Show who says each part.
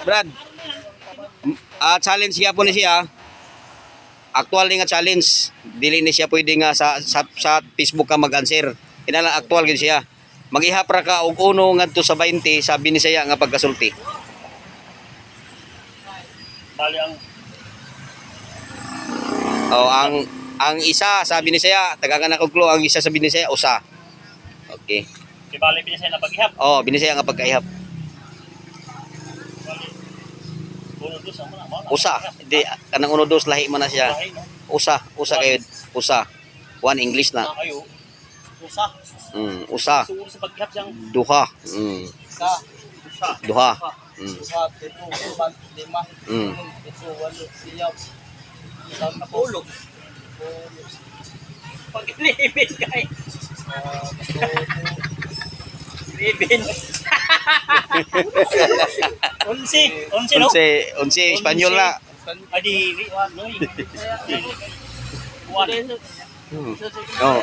Speaker 1: Brad. Challenge siya po ni siya. Actual ni nga challenge. Dili ni siya pwede nga sa Facebook ka mag-answer. Kinala actual gid siya. Mag-ihap ra ka og uno ngadto sa 20, sabi ni siya nga pagkasulti.
Speaker 2: Bali
Speaker 1: ang isa sabi ni siya, tagangan og clue, ang isa sabi ni siya usa. Okay.
Speaker 2: di bali binisay na paghihap.
Speaker 1: Binisaya nga pagkaihap.
Speaker 2: Bali. Uno dos ang muna.
Speaker 1: Usa. Di kanang uno dos lahi man na siya. Usa kayo. Usa. One English na.
Speaker 2: Ayo. Usa.
Speaker 1: Usa.
Speaker 2: Suul sa paghihap siyang
Speaker 1: Duha.
Speaker 2: usa.
Speaker 1: Duha.
Speaker 2: Usa, pito, upat, lima. Ito, walo, siyam. Isang napulog. Pag-libin kay. Libin. Unsi no?
Speaker 1: Unsi Espanyol na.
Speaker 2: Adi, no. One.
Speaker 1: Oh.